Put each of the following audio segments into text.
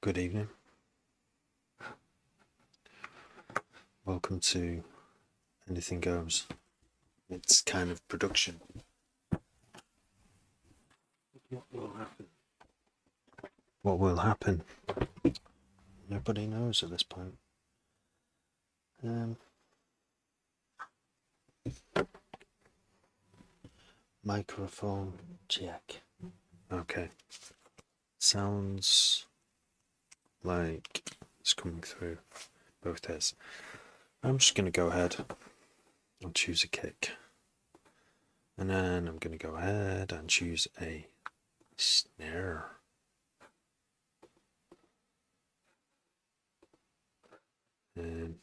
Good evening. Welcome to Anything Goes. It's kind of production. What will happen? What will happen? Nobody knows at this point. Microphone check. Okay. Sounds like it's coming through both ears. I'm just going to go ahead and choose a kick. And then I'm going to go ahead and choose a snare. And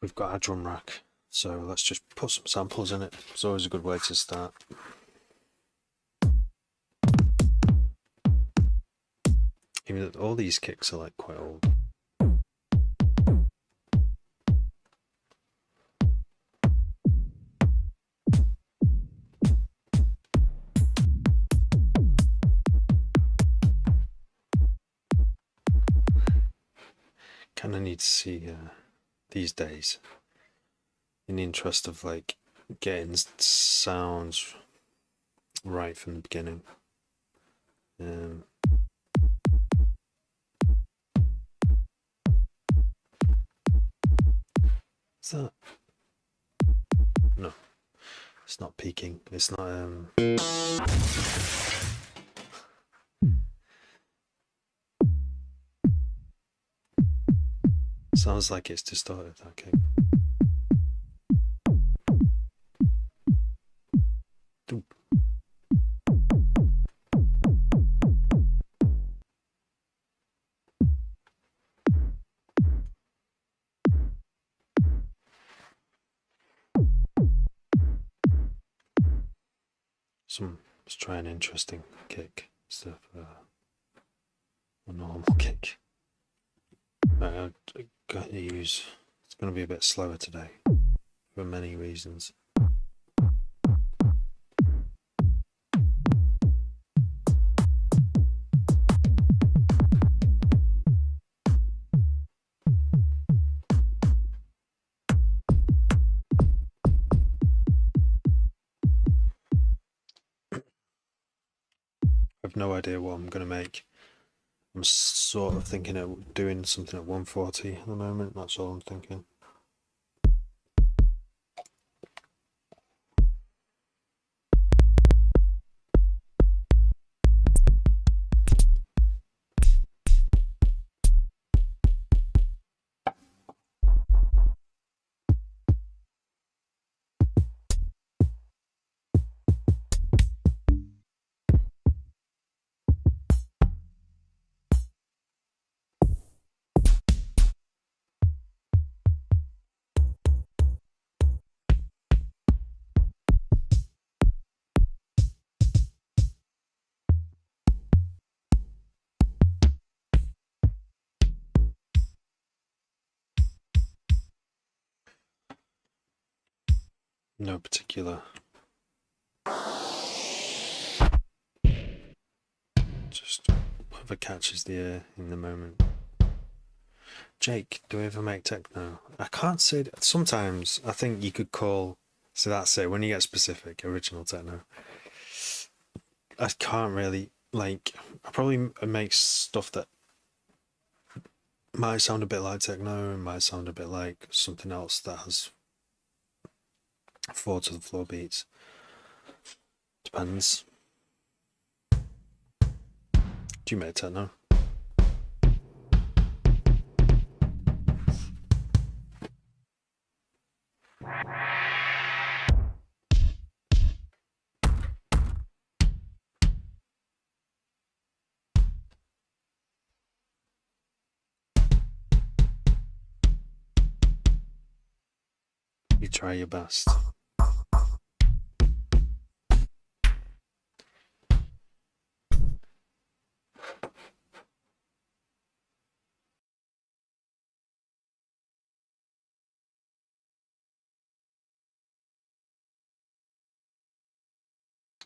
we've got our drum rack, so let's just put some samples in it. It's always a good way to start. Even though all these kicks are like quite old. Kind of need to see these days, in the interest of like getting sounds right from the beginning. Is that? No, it's not peaking. It's not. Sounds like it's distorted. Okay. Let's try an interesting kick instead of a normal kick. I'm going to use. It's going to be a bit slower today for many reasons. I've no idea what I'm going to make. I'm sort of thinking of doing something at 140 at the moment. That's all I'm thinking. No particular. Just whatever catches the ear in the moment. Jake, do we ever make techno? I can't say that. Sometimes I think you could call. So that's it. When you get specific, original techno. I can't really like. I probably make stuff that might sound a bit like techno and might sound a bit like something else that has 4 to the floor beats. Depends. Do you make techno? You try your best.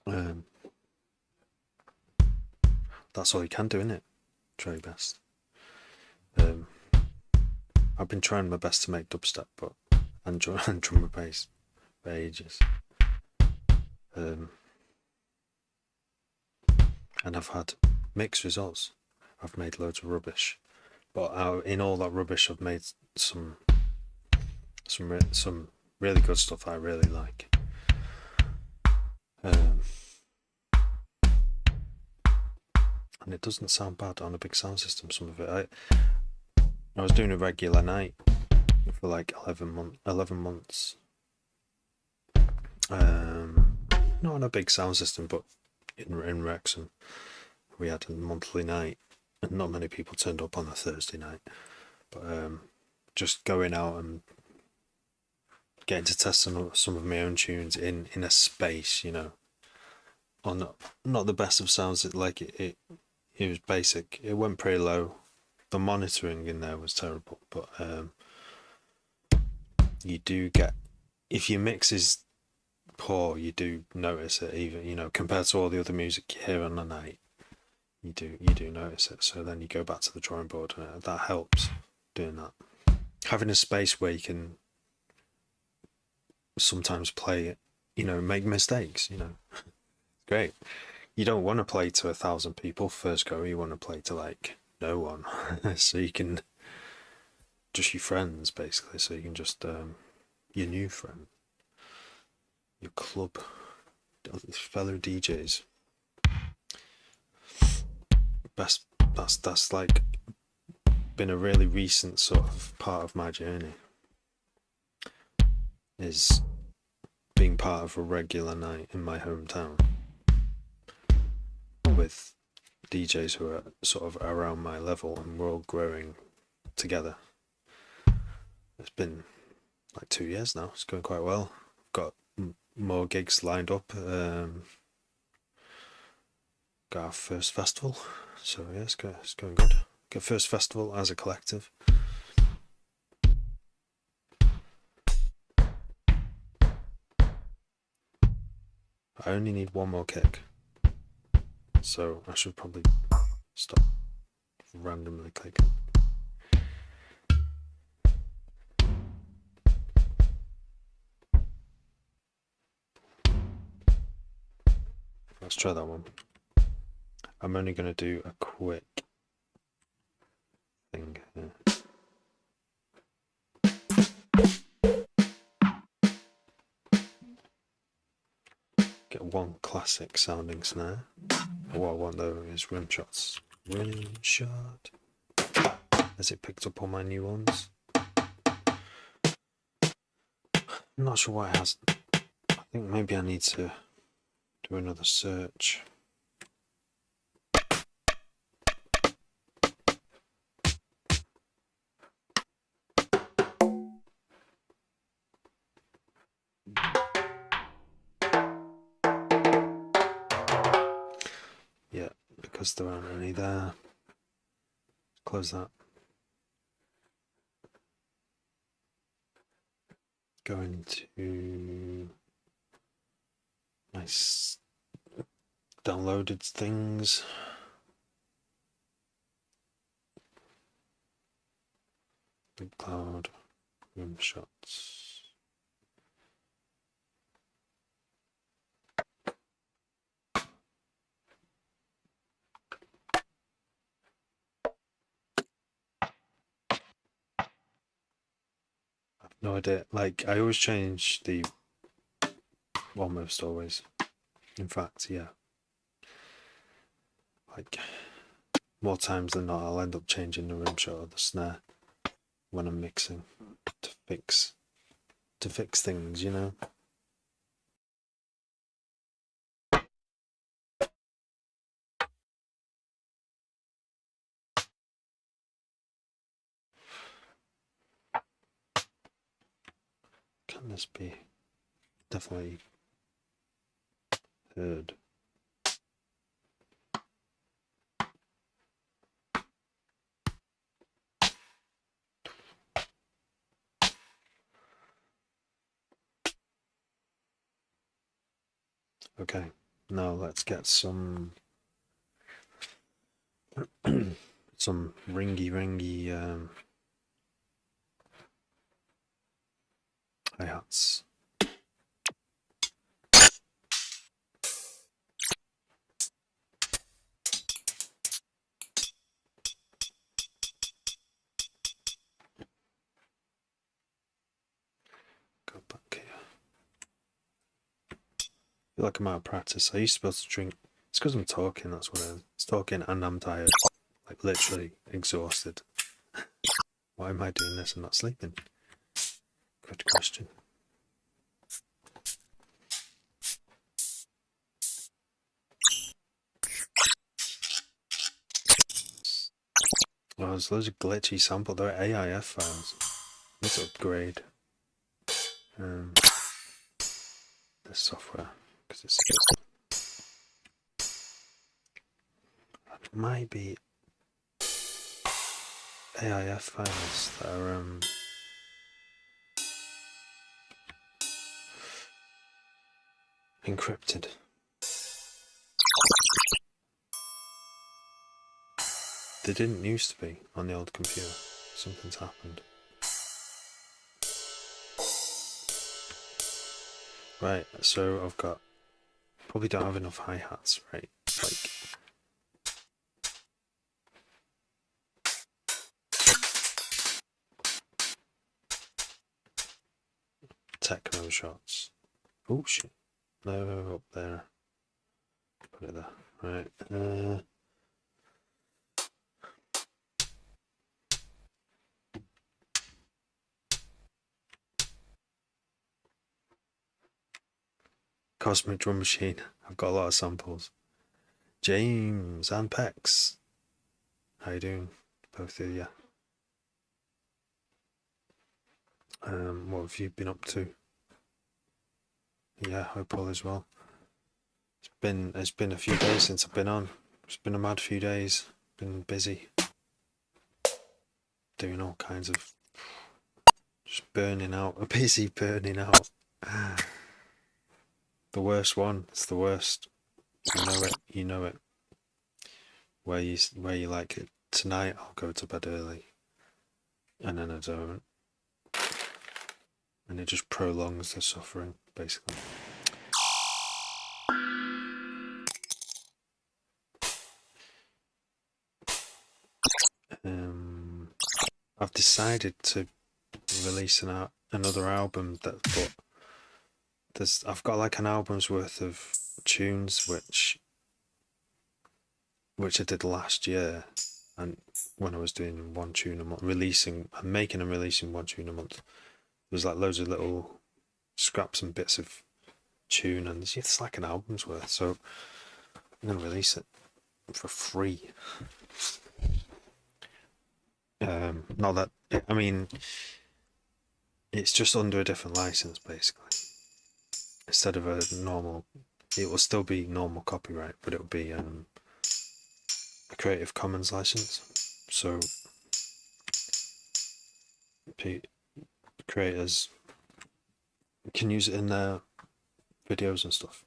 Um, that's all you can do, isn't it? Try your best. I've been trying my best to make dubstep, but and drum and bass for ages. And I've had mixed results. I've made loads of rubbish, but in all that rubbish, I've made some really good stuff I really like. And it doesn't sound bad on a big sound system. Some of it, I was doing a regular night for like 11 months. Not on a big sound system, but in Wrexham, we had a monthly night, and not many people turned up on a Thursday night. But just going out and getting to test some of my own tunes in a space, you know, on not the best of sounds. It was basic. It went pretty low. The monitoring in there was terrible, but you do get, if your mix is poor, you do notice it, even, you know, compared to all the other music you hear on the night. You do notice it. So then you go back to the drawing board, and that helps doing that. Having a space where you can sometimes play it, you know, make mistakes, you know. Great. You don't want to play to 1,000 people first go. You want to play to like no one, so you can just your friends basically. So you can just your new friend, your club, fellow DJs. That's like been a really recent sort of part of my journey, is being part of a regular night in my hometown with DJs who are sort of around my level, and we're all growing together. It's been like 2 years now. It's going quite well. I've got more gigs lined up. Got our first festival, so yeah, it's going good. Got first festival as a collective. I only need one more kick, so I should probably stop randomly clicking. Let's try that one. I'm only going to do a quick thing here. Get one classic sounding snare. What I want though is rim shots. Rim shot. Has it picked up all my new ones? I'm not sure why it hasn't. I think maybe I need to do another search. Yeah, because there aren't any there. Close that. Go into nice downloaded things. Big Cloud, rim shots. No idea. Like, I always change the, almost always. In fact, yeah. Like, more times than not, I'll end up changing the rim shot or the snare when I'm mixing to fix things, you know. Can this be definitely heard? Okay, Now let's get some some ringy hi-hats. Go back here. I feel like I'm out of practice. I used to be able to drink. It's because I'm talking, that's what it is. It's talking and I'm tired. Like literally exhausted. Why am I doing this and not sleeping? Good question. Oh, there's loads of glitchy sample. They're AIF files. Let's upgrade this software because it might be AIF files that are encrypted. They didn't used to be on the old computer. Something's happened. Right, so I've got, probably don't have enough hi-hats, right? Like, techno shots. Oh shit. No, up there. Put it there. Right. Cosmic Drum Machine. I've got a lot of samples. James and Pex. How you doing? Both of you. What have you been up to? Yeah, hope all is well. It's been a few days since I've been on. It's been a mad few days. Been busy. Doing all kinds of just burning out. Busy burning out. The worst one. It's the worst. You know it. You know it. Where you like it. Tonight I'll go to bed early, and then I don't, and it just prolongs the suffering, basically. I've decided to release another album I've got like an album's worth of tunes which I did last year, and when I was doing one tune a month, making and releasing one tune a month, there was like loads of little scraps and bits of tune, and it's like an album's worth. So I'm gonna release it for free. Not that, I mean, it's just under a different license basically. Instead of a normal, it will still be normal copyright, but it will be a Creative Commons license. So creators can use it in their videos and stuff.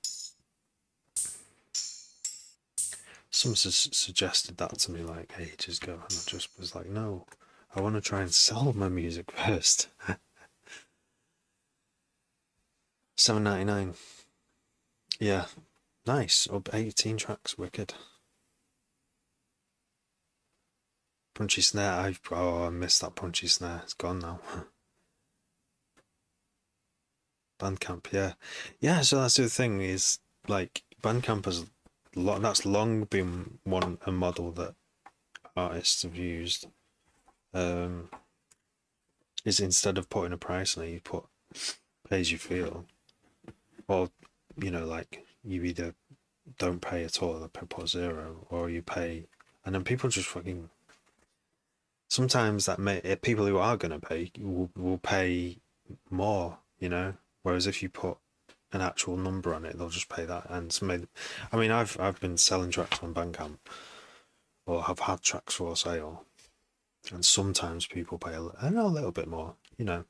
Someone suggested that to me like ages ago, and I just was like, no, I want to try and sell my music first. $7.99. Yeah, nice. Up 18 tracks, wicked. Punchy snare. I missed that punchy snare. It's gone now. Bandcamp, yeah. So that's the thing is like Bandcamp has that's long been a model that artists have used. Is instead of putting a price on it, you put pay as you feel, or like you either don't pay at all, or put zero, or you pay, and then people just fucking. Sometimes people who are gonna pay will pay more, Whereas if you put an actual number on it, they'll just pay that. And I mean, I've been selling tracks on Bandcamp, or have had tracks for sale, and sometimes people pay a little bit more, a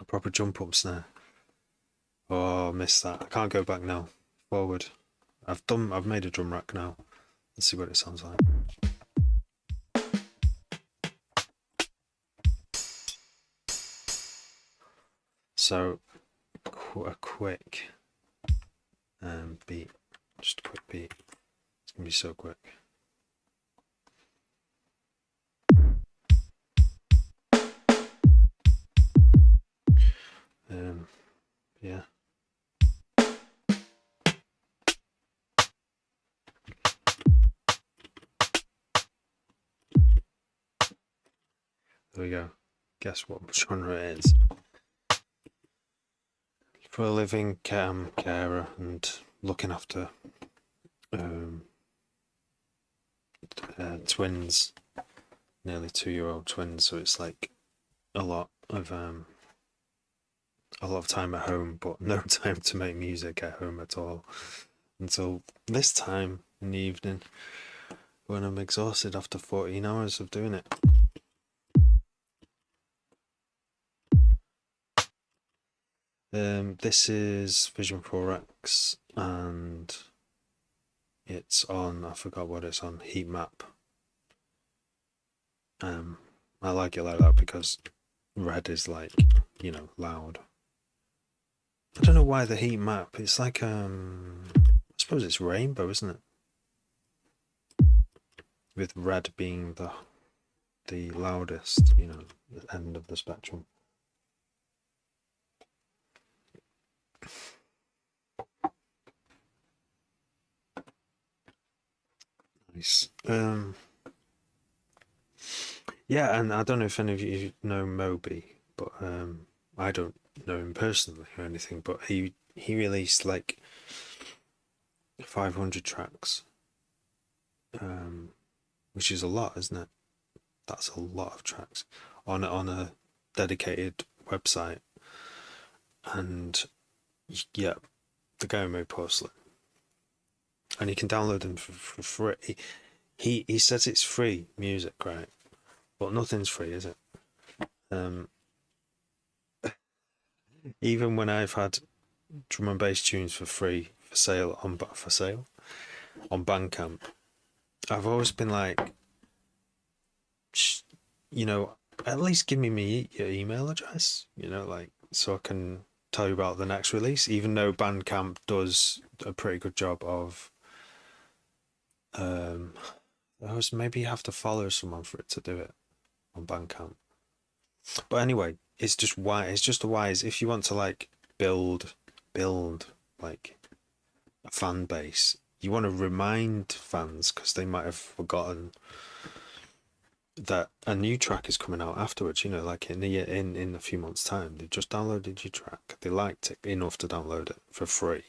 proper jump up snare. Oh, I missed that. I can't go back now. forward. I've made a drum rack now. Let's see what it sounds like. So a quick beat, just a quick beat. It's gonna be so quick. Yeah. There we go. Guess what genre it is? For a living, carer and looking after twins, nearly 2-year-old twins. So it's like a lot of time at home, but no time to make music at home at all until this time in the evening when I'm exhausted after 14 hours of doing it. This is Vision 4X and it's on, I forgot what it's on, Heat Map. I like it like that because red is like, you know, loud. I don't know why the Heat Map, it's like, I suppose it's rainbow, isn't it? With red being the loudest, you know, the end of the spectrum. Nice. Yeah, and I don't know if any of you know Moby, but I don't know him personally or anything, but he released like 500 tracks, which is a lot, isn't it? That's a lot of tracks on a dedicated website, and yeah, the guy made porcelain, and you can download them for free. He says it's free music, right? But nothing's free, is it? Even when I've had drum and bass tunes for free for sale on Bandcamp, I've always been like, you know, at least give me your email address, you know, like so I can tell you about the next release. Even though Bandcamp does a pretty good job of, maybe you have to follow someone for it to do it on Bandcamp. But anyway, it's just wise if you want to like build like a fan base. You want to remind fans because they might have forgotten that a new track is coming out afterwards. You know, like in a few months' time, they just downloaded your track. They liked it enough to download it for free.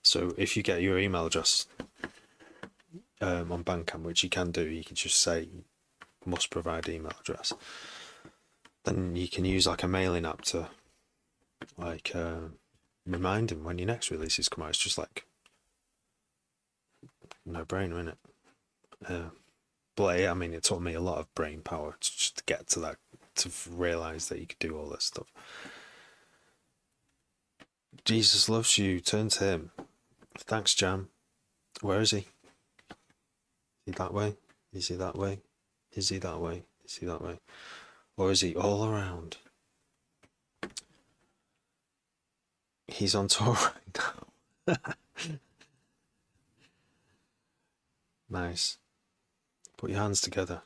So if you get your email address on Bandcamp, which you can do, you can just say must provide email address. Then you can use like a mailing app to like remind them when your next releases come out. It's just like no brainer, isn't it? But I mean, it took me a lot of brain power to just get to that, to realize that you could do all this stuff. Jesus loves you. Turn to him. Thanks, Jam. Where is he? Is he that way? Is he that way? Is he that way? Is he that way? Or is he all around? He's on tour right now. Nice. Put your hands together.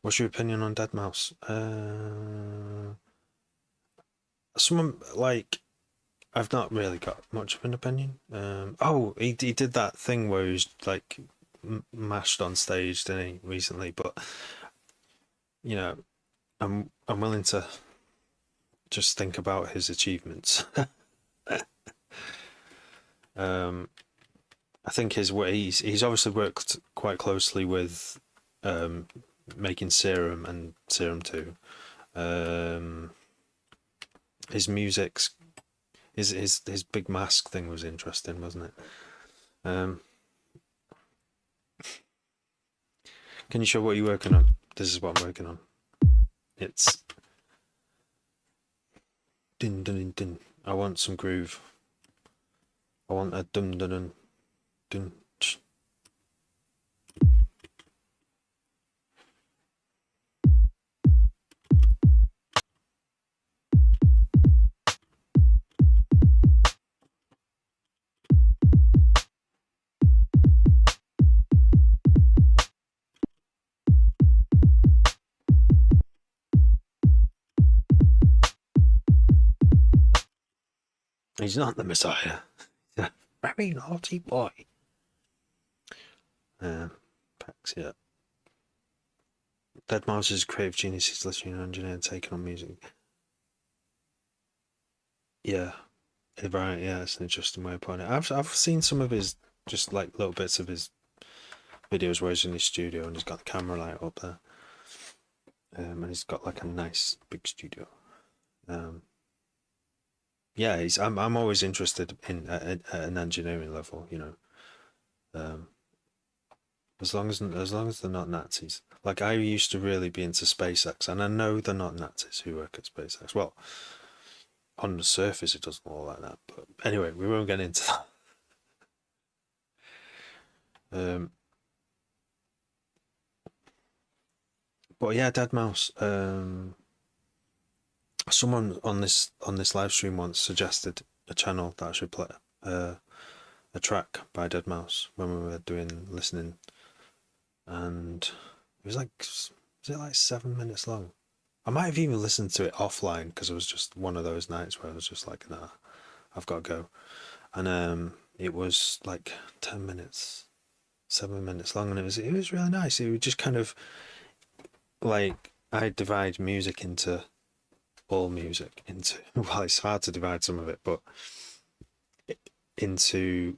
What's your opinion on deadmau5? Someone like, I've not really got much of an opinion. He did that thing where he was like mashed on stage, didn't he, recently? But you know, I'm willing to just think about his achievements. I think he's obviously worked quite closely with making Serum and Serum 2. His music's his big mask thing was interesting, wasn't it? Can you show what you're working on? This is what I'm working on. It's din din din. I want some groove. I want a dun dun dun dun. He's not the Messiah. He's a very naughty boy. Packs, yeah. Deadmau5's creative genius is listening engineer and taking on music. Yeah, right. Yeah, it's an interesting way of putting it. I've seen some of his just like little bits of his videos where he's in his studio and he's got the camera light up there, and he's got like a nice big studio. Yeah, he's. I'm always interested in at an engineering level, you know. Um, as long as they're not Nazis. Like I used to really be into SpaceX, and I know they're not Nazis who work at SpaceX. Well, on the surface it doesn't look like that, but anyway, we won't get into that. Um, but yeah, Dead Mouse. Someone on this live stream once suggested a channel that I should play a track by Dead Mouse when we were doing listening, and it was like, was it like 7 minutes long? I might have even listened to it offline because it was just one of those nights where I was just like, nah, I've got to go. And it was like 10 minutes, 7 minutes long, and it was really nice. It was just kind of like I divide music into all music into well, it's hard to divide some of it, but into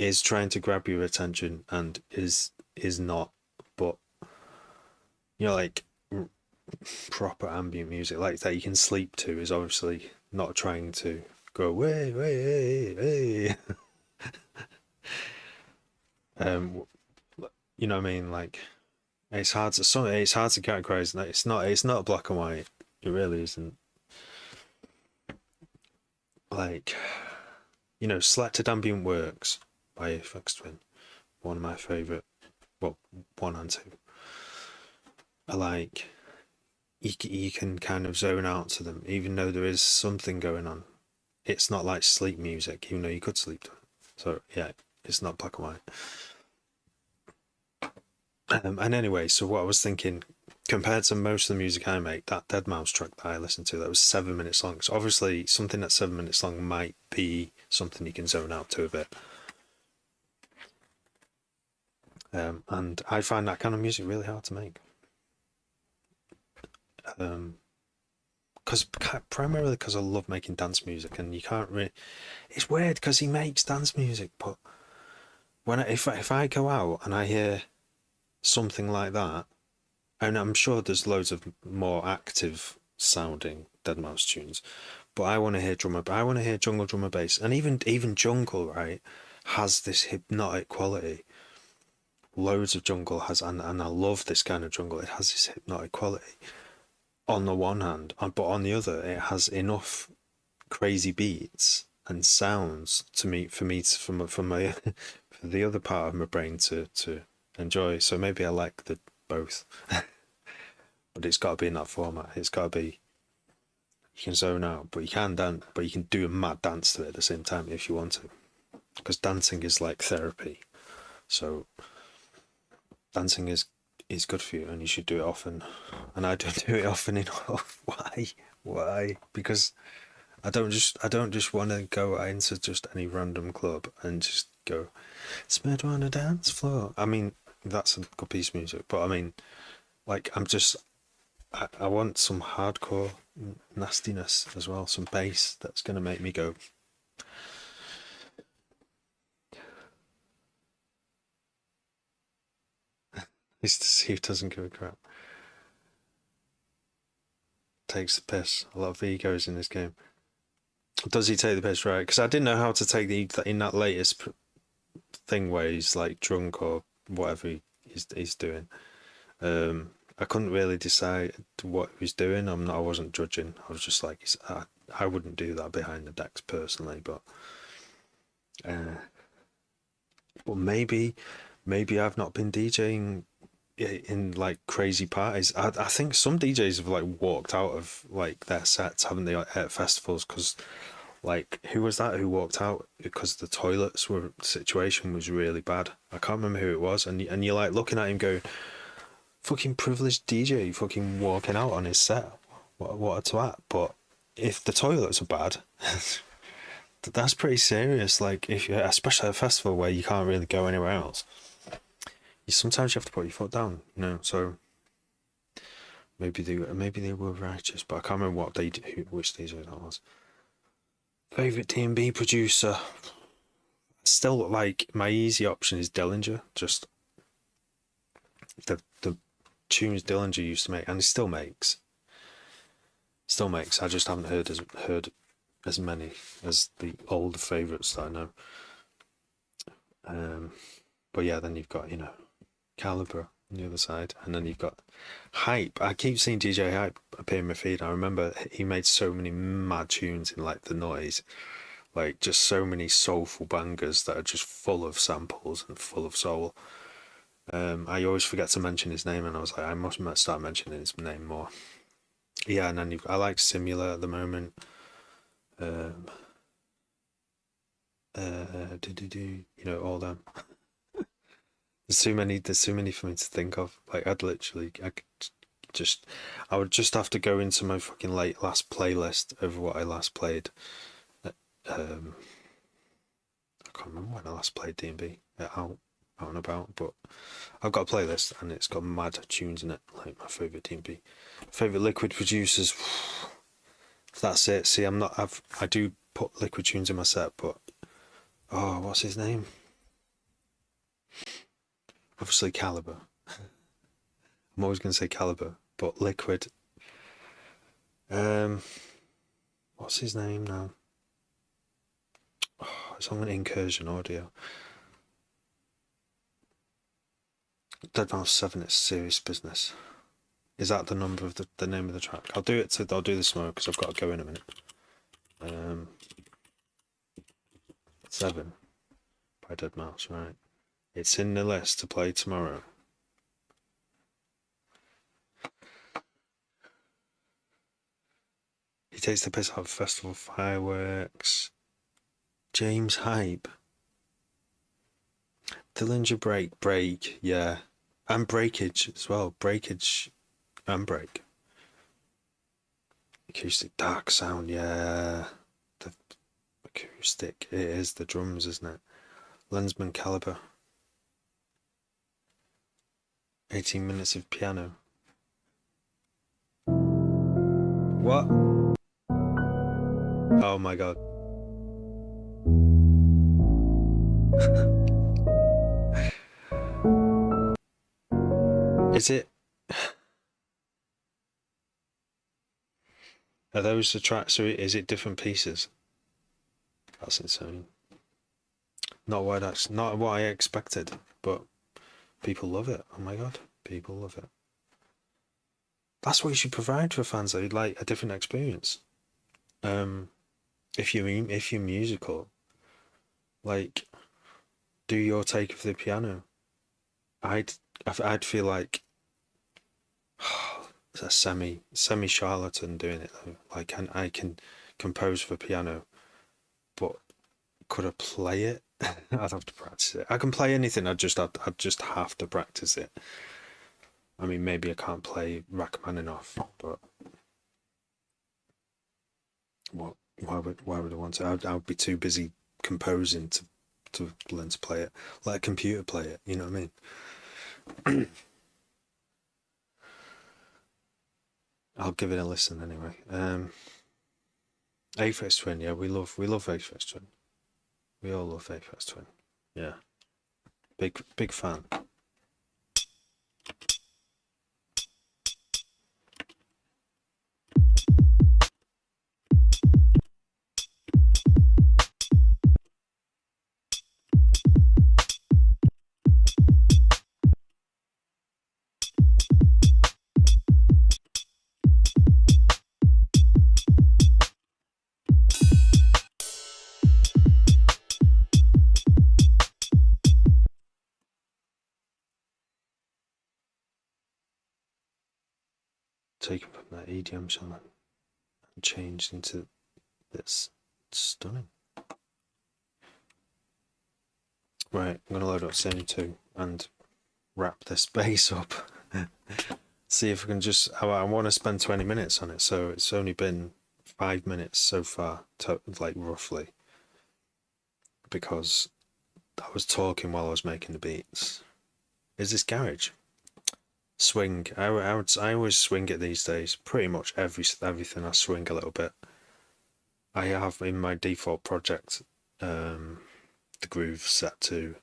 is trying to grab your attention and is not, but you know, like proper ambient music like that you can sleep to is obviously not trying to go way way hey. um you know what I mean, like it's hard to categorize that. It's not black and white. It really isn't. Like, you know, Selected Ambient Works by Aphex Twin, one of my favorite, well, one and two. I like you can kind of zone out to them even though there is something going on. It's not like sleep music, even though you could sleep to it. So yeah, it's not black and white. And anyway, so what I was thinking, compared to most of the music I make, that Deadmau5 track that I listened to that was 7 minutes long. So obviously, something that's 7 minutes long might be something you can zone out to a bit. And I find that kind of music really hard to make. Because primarily because I love making dance music, and you can't really. It's weird because he makes dance music, but if I go out and I hear something like that, and I'm sure there's loads of more active sounding Deadmau5 tunes, but I want to hear drummer. I want to hear jungle drummer bass, and even jungle, right, has this hypnotic quality. Loads of jungle has, and I love this kind of jungle. It has this hypnotic quality. On the one hand, but on the other, it has enough crazy beats and sounds to me for my for the other part of my brain to enjoy. So maybe I like the both. But it's got to be in that format. It's got to be, you can zone out, but you can dance, but you can do a mad dance to it at the same time if you want to, because dancing is like therapy. So dancing is good for you, and you should do it often. And I don't do it often enough. Why? Because I don't just want to go into just any random club and just go spread on a dance floor. I mean, that's a good piece of music, but I mean, like I want some hardcore nastiness as well, some bass that's gonna make me go. Just to see who doesn't give a crap. Takes the piss. A lot of egos in this game. Does he take the piss, right? Because I didn't know how to take in that latest thing where he's like drunk or whatever he's doing. I couldn't really decide what he was doing. I wasn't judging. I was just like, I wouldn't do that behind the decks personally, but But maybe I've not been DJing in like crazy parties. I think some DJs have like walked out of like their sets, haven't they, at festivals? Because like who was that who walked out because the toilets were situation was really bad? I can't remember who it was, and you're like looking at him going, fucking privileged DJ, fucking walking out on his set. What a twat! But if the toilets are bad. That's pretty serious. Like if you, especially at a festival where you can't really go anywhere else, sometimes you have to put your foot down. So maybe they were righteous, but I can't remember what which DJ that was. Favorite D&B producer. Still, like my easy option is Dillinger. Just the tunes Dillinger used to make, and he still makes. I just haven't heard as many as the older favourites that I know. But yeah, then you've got Calibre on the other side, and then you've got Hype. I keep seeing DJ Hype appear in my feed. I remember he made so many mad tunes in like The Noise, like just so many soulful bangers that are just full of samples and full of soul. I always forget to mention his name, and I was like, I must start mentioning his name more. Yeah, and then I like Simula at the moment. All them. There's too many for me to think of. Like I would just have to go into my fucking last playlist of what I last played. I can't remember when I last played D&B out and about, but I've got a playlist and it's got mad tunes in it. Like my favorite D&B, favorite Liquid producers. That's it. See, I do put Liquid tunes in my set, but what's his name? Obviously Calibre. I'm always going to say Calibre, but Liquid. What's his name now? It's on an Incursion Audio. Dead Mouse 7, it's serious business. Is that the number of the name of the track? I'll do this tomorrow because I've got to go in a minute. 7 by Dead Mouse, right? It's in the list to play tomorrow. He takes the piss out of festival fireworks. James Hype. Dillinger break, yeah. And breakage as well. Breakage and break. Acoustic dark sound, yeah. The acoustic, it is the drums, isn't it? Lensman Calibre. 18 minutes of piano. What? Oh my god. Is it? Are those the tracks, or is it different pieces? That's insane. Not what I expected, but people love it. Oh my god, people love it. That's what you should provide for fans. They'd like a different experience. If you're musical, like, do your take of the piano. I'd feel like a semi charlatan doing it though. Like, I can compose for piano, but could I play it? I'd have to practice it. I can play anything. I'd just have to practice it. I mean, maybe I can't play Rachmaninoff, but what? Why would I want to? I'd be too busy composing to learn to play it. Let a computer play it. You know what I mean? I'll give it a listen anyway. Aphex Twin, yeah, we love Aphex Twin. We all love Aphex Twin. Yeah, big fan. taken from that EDM channel and changed into this. It's stunning. Right, I'm gonna load up Scene 2 and wrap this bass up. See if I can just. I want to spend 20 minutes on it, so it's only been 5 minutes so far, like roughly, because I was talking while I was making the beats. Is this garage? Swing. I always swing it these days. Pretty much everything I swing a little bit. I have in my default project the groove set to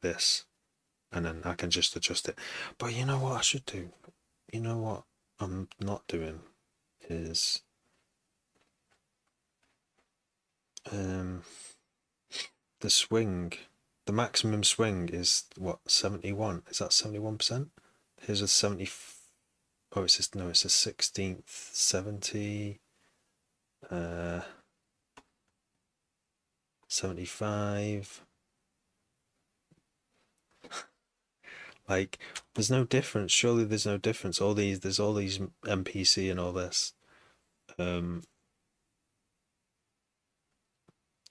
this, and then I can just adjust it. But you know what I should do? You know what I'm not doing is the swing. The maximum swing is what, 71? Is that 71%? Here's a 70. Oh, it says no. It's a 16th, 70, 75. Like, there's no difference. Surely there's no difference. There's all these MPC and all this. Oh,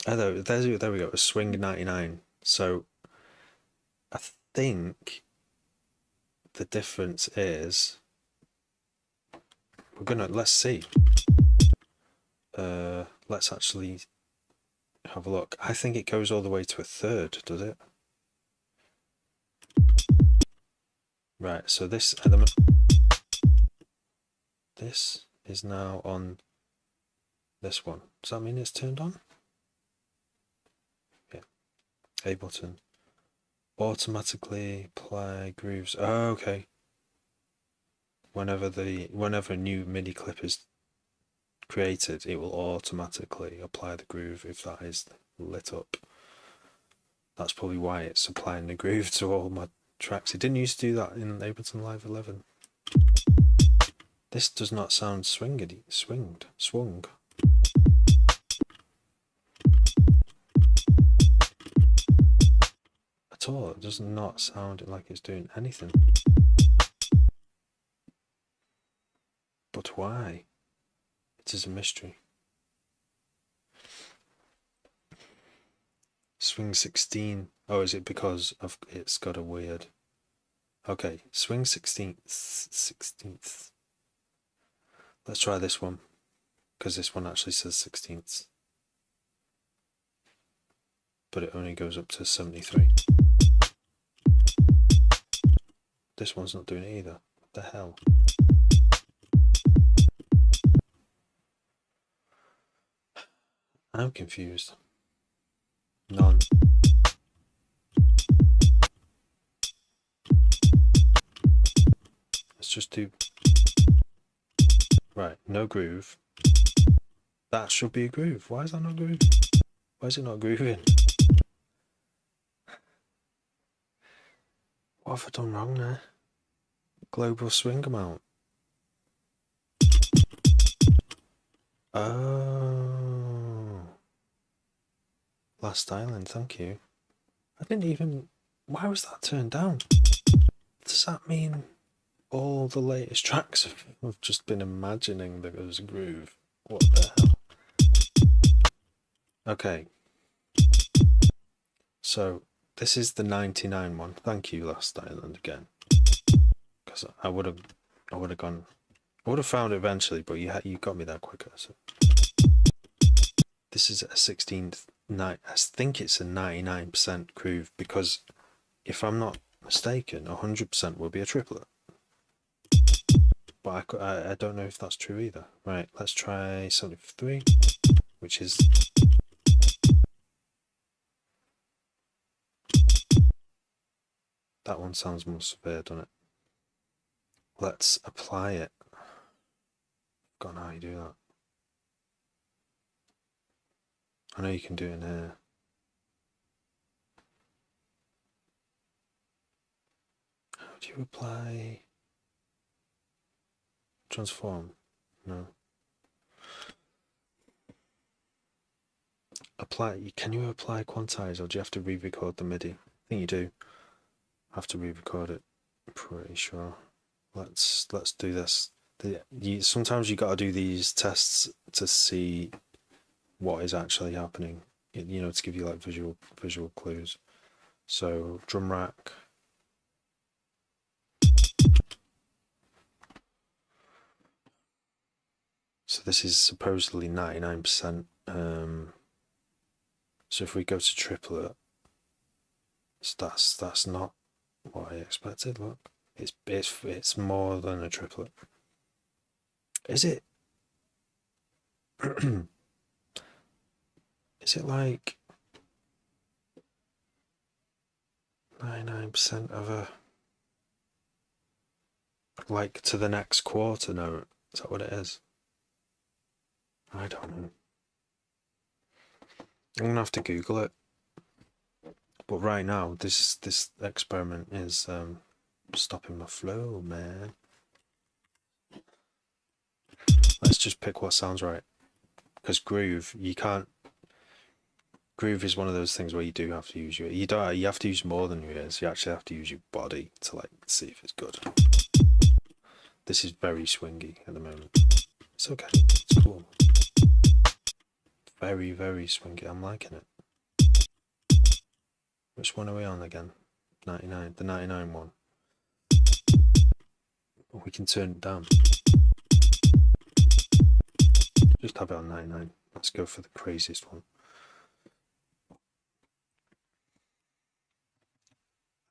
there we go. A swing 99. So I think the difference is let's see. Let's actually have a look. I think it goes all the way to a third, does it? Right, so this is now on this one. Does that mean it's turned on? Yeah. A button. Automatically apply grooves. Oh, okay. Whenever a new MIDI clip is created, it will automatically apply the groove if that is lit up. That's probably why it's applying the groove to all my tracks. It didn't used to do that in Ableton Live 11. This does not sound swung. At all. It does not sound like it's doing anything. But why? It is a mystery. Swing 16. Oh, is it because it's got a weird... Okay, swing 16th. Let's try this one, because this one actually says 16ths. But it only goes up to 73. This one's not doing it either. What the hell? I'm confused. None. Let's just do... Right, no groove. That should be a groove. Why is that not groove? Why is it not grooving? What have I done wrong there? Global swing amount. Oh. Last Island, thank you. I didn't even... Why was that turned down? Does that mean all the latest tracks have just been imagining that there was a groove? What the hell? Okay. So, this is the 99 one. Thank you, Last Island, again. Because I would have found it eventually, but you got me there quicker. So. This is a 16th night. I think it's a 99% groove, because if I'm not mistaken, 100% will be a triplet. But I don't know if that's true either. Right, let's try 73, which is... That one sounds more severe, doesn't it? Let's apply it. Forgotten how you do that. I know you can do it in here. How do you apply transform? No. Apply. Can you apply quantize, or do you have to re-record the MIDI? I think you do. Have to re-record it. I'm pretty sure. let's do this. Sometimes you got to do these tests to see what is actually happening, you know, to give you like visual clues. So drum rack. So this is supposedly 99%. So if we go to triplet, that's not what I expected. Look, it's more than a triplet. Is it? Is it like 99% of a, like, to the next quarter note? Is that what it is? I don't know. I'm gonna have to Google it. But right now, this experiment is stopping my flow, man. Let's just pick what sounds right. Because groove, you can't. Groove is one of those things where you do have to use your. You have to use more than your ears. You actually have to use your body to like see if it's good. This is very swingy at the moment. It's okay. It's cool. Very, very swingy. I'm liking it. Which one are we on again? 99. The 99 one. We can turn it down. Just have it on 99. Let's go for the craziest one.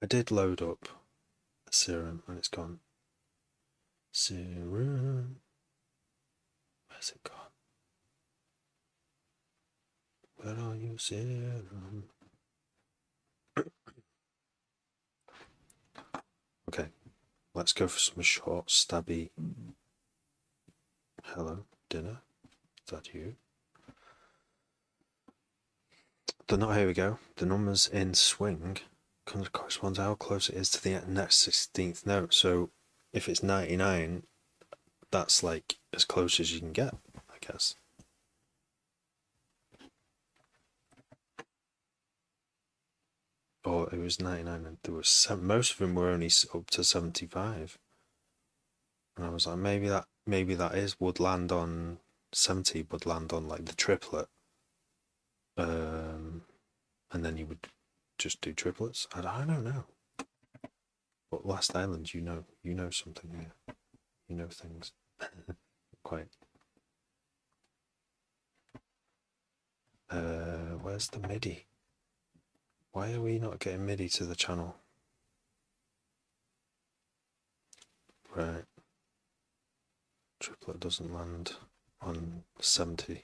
I did load up a serum and it's gone. Serum. Where's it gone? Where are you, serum? Okay, let's go for some short, stabby. Hello, dinner. Is that you? Here we go. The numbers in swing correspond to how close it is to the next 16th note. So if it's 99, that's like as close as you can get, I guess. Or it was 99 and there was most of them were only up to 75. And I was like, maybe that would land on 70, would land on like the triplet. And then you would just do triplets. I don't know. But Last Island, you know something here. You know things. Quite. Where's the MIDI? Why are we not getting MIDI to the channel? Right. Triplet doesn't land on 70.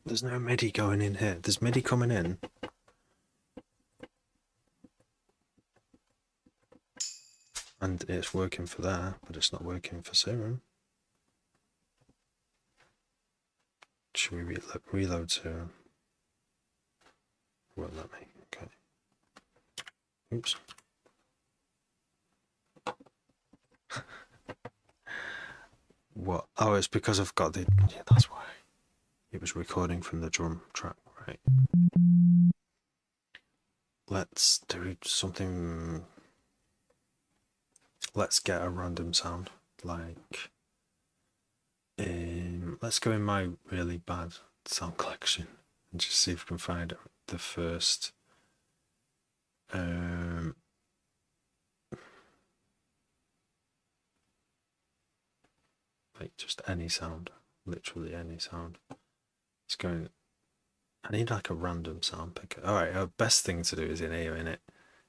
There's no MIDI going in here. There's MIDI coming in. And it's working for there, but it's not working for serum. Should we reload serum? Won't let me. Okay. Oops. What? Oh, it's because I've got the. Yeah, that's why. It was recording from the drum track, right? Let's do something. Let's get a random sound, like. Let's go in my really bad sound collection and just see if we can find the first. Like just any sound, literally any sound. It's going. I need like a random sound picker. All right, our best thing to do is in here, innit?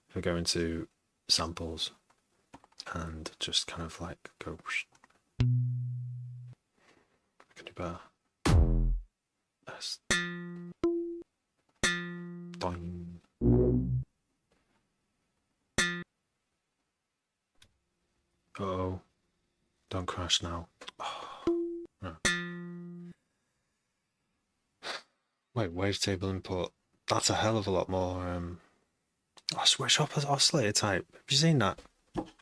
If we go into samples and just kind of like go. I can do better. Yes. Boing. Uh-oh. Don't crash now. Oh. Right. Wait, wavetable input. That's a hell of a lot more. Oh, switch up as oscillator type. Have you seen that?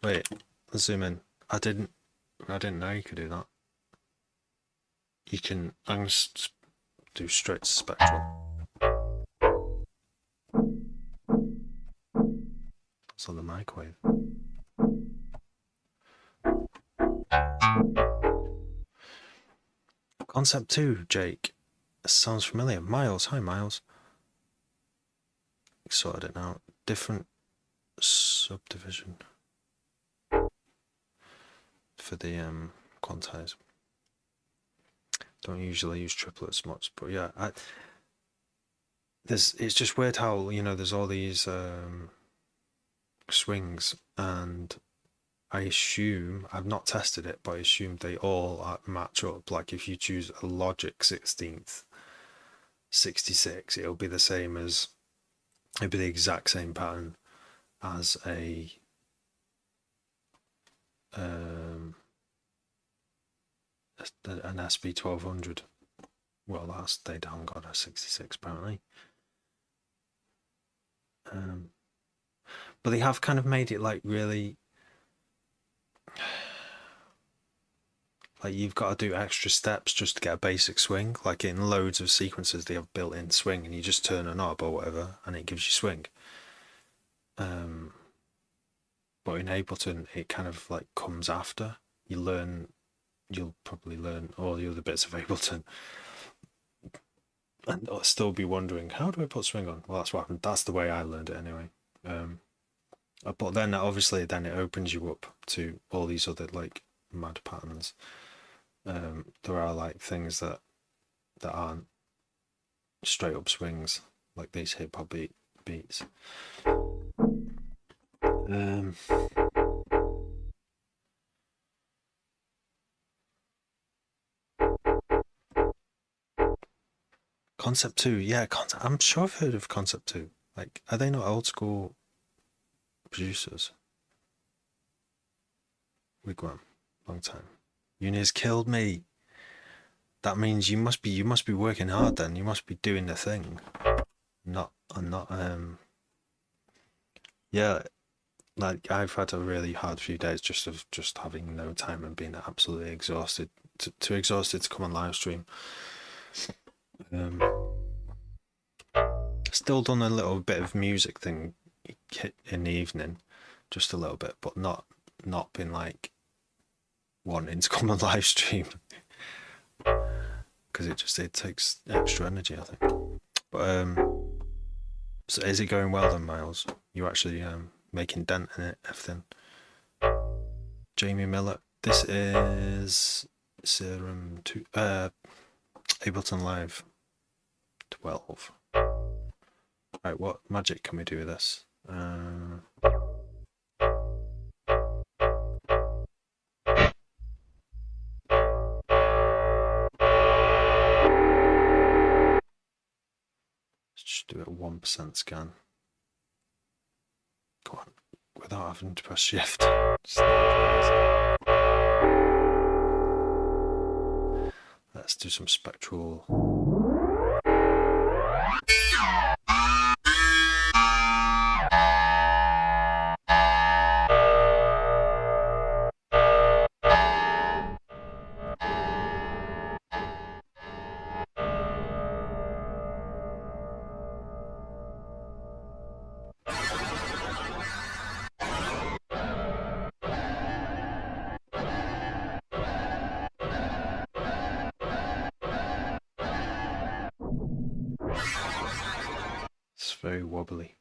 Wait, let's zoom in. I didn't know you could do that. You can. I'm gonna do straight to spectral. It's on the microwave. Concept 2, Jake. Sounds familiar. Miles, hi Miles. Sorted it out. Different subdivision for the quantize. Don't usually use triplets much, but yeah, it's just weird how, you know, there's all these swings, and I assume, I've not tested it, but I assume they all match up. Like if you choose a Logic 16th 66, it'll be the same as, it'll be the exact same pattern as an SB1200. Well, that's, they haven't got a 66 apparently. But they have kind of made it like really, like you've got to do extra steps just to get a basic swing. Like in loads of sequences they have built-in swing, and you just turn a knob or whatever and it gives you swing. But in Ableton it kind of like comes after. You'll probably learn all the other bits of Ableton and I'll still be wondering, how do I put swing on? Well, that's what happened. That's the way I learned it anyway. But then obviously then it opens you up to all these other like mad patterns. There are like things that aren't straight up swings, like these hip hop beats. Concept 2, yeah, I'm sure I've heard of Concept 2. Like, are they not old school producers? Wigwam, long time. Uni's killed me. That means you must be working hard then. You must be doing the thing. Yeah, like I've had a really hard few days just of having no time and being absolutely exhausted, too exhausted to come on live stream. Still done a little bit of music thing in the evening, just a little bit, but not been like wanting to come on live stream because it takes extra energy, I think. But so is it going well then, Miles? You actually making dent in it, everything? Jamie Miller, this is Serum 2, Ableton Live 12. Right, what magic can we do with this? Let's just do a 1% scan. Go on, without having to press shift. Let's do some spectral. It's very wobbly.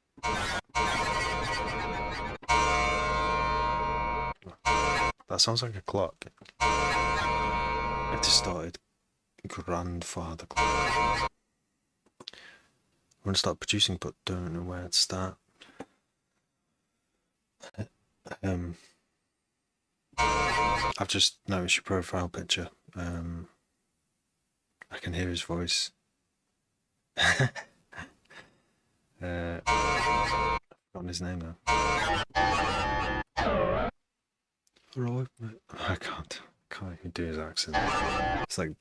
That sounds like a clock. It distorted grandfather clock. I want to start producing but don't know where to start. I've just noticed your profile picture. I can hear his voice. I've forgotten his name now. I can't even do his accent. It's like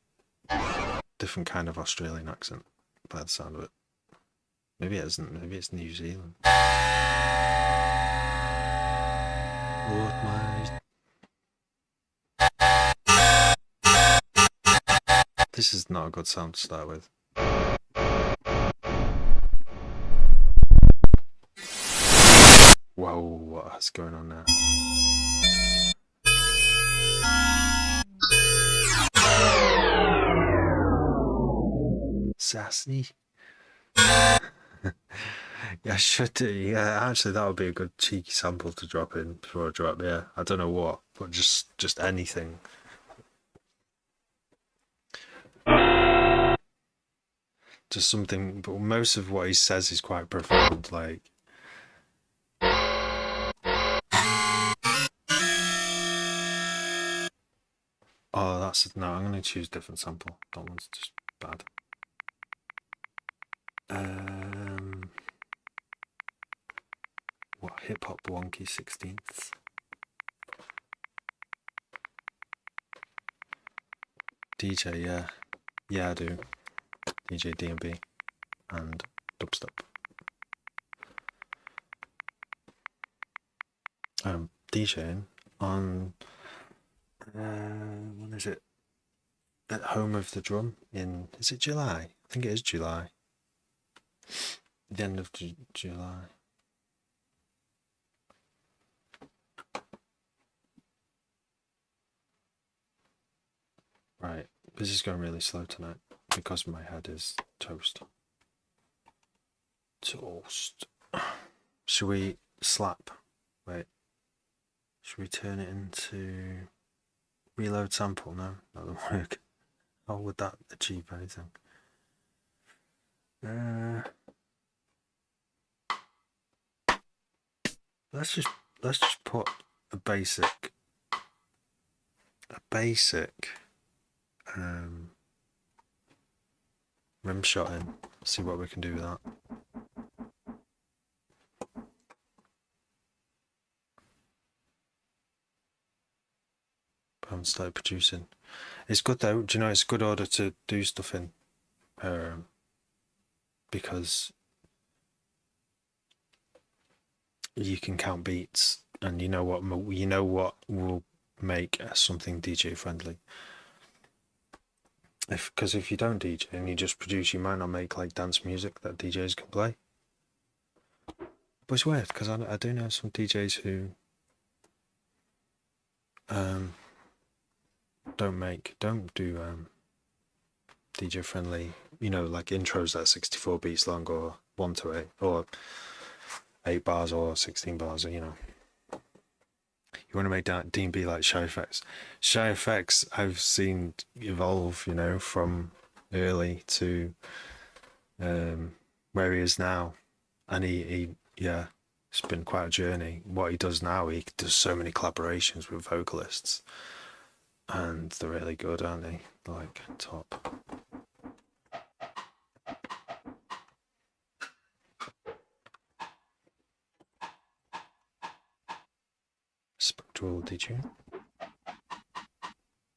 different kind of Australian accent by the sound of it. Maybe it isn't. Maybe it's New Zealand. This is not a good sound to start with. Whoa, what's going on now? sassy. Yeah, I should do. Yeah, actually, that would be a good cheeky sample to drop in before I drop. Yeah, I don't know what, but just anything. Just something. But most of what he says is quite profound. Like, oh, that's no. I'm gonna choose a different sample. That one's just bad. What hip hop wonky 16th? DJ, yeah, I do. DJ D&B and Dubstep. DJing on when is it? At Home of the Drum in, is it July? I think it is July. The end of July. Right, this is going really slow tonight because my head is toast. Toast. Should we slap? Wait. Should we turn it into reload sample? No, that doesn't work. How would that achieve anything? Let's just put a basic rim shot in. See what we can do with that. I haven't started producing. It's good though. Do you know it's a good order to do stuff in, because you can count beats and you know what will make something DJ friendly. Because if you don't DJ and you just produce, you might not make like dance music that DJs can play. But it's weird because I do know some DJs who don't do DJ friendly, like intros that are 64 beats long or 1 to 8 or 8 bars or 16 bars, You want to make that D&B like Shy FX. Shy FX I've seen evolve, from early to where he is now. And it's been quite a journey. What he does now, he does so many collaborations with vocalists. And they're really good, aren't they? Like, top. Spectral detune.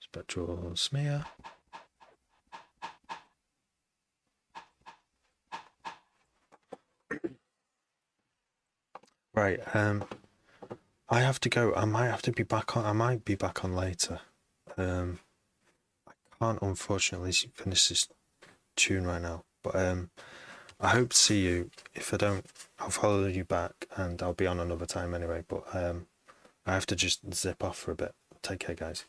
Spectral smear. Right, I have to go. I might be back on later. I can't unfortunately finish this tune right now, but I hope to see you. If I don't, I'll follow you back and I'll be on another time anyway, but I have to just zip off for a bit. Take care, guys.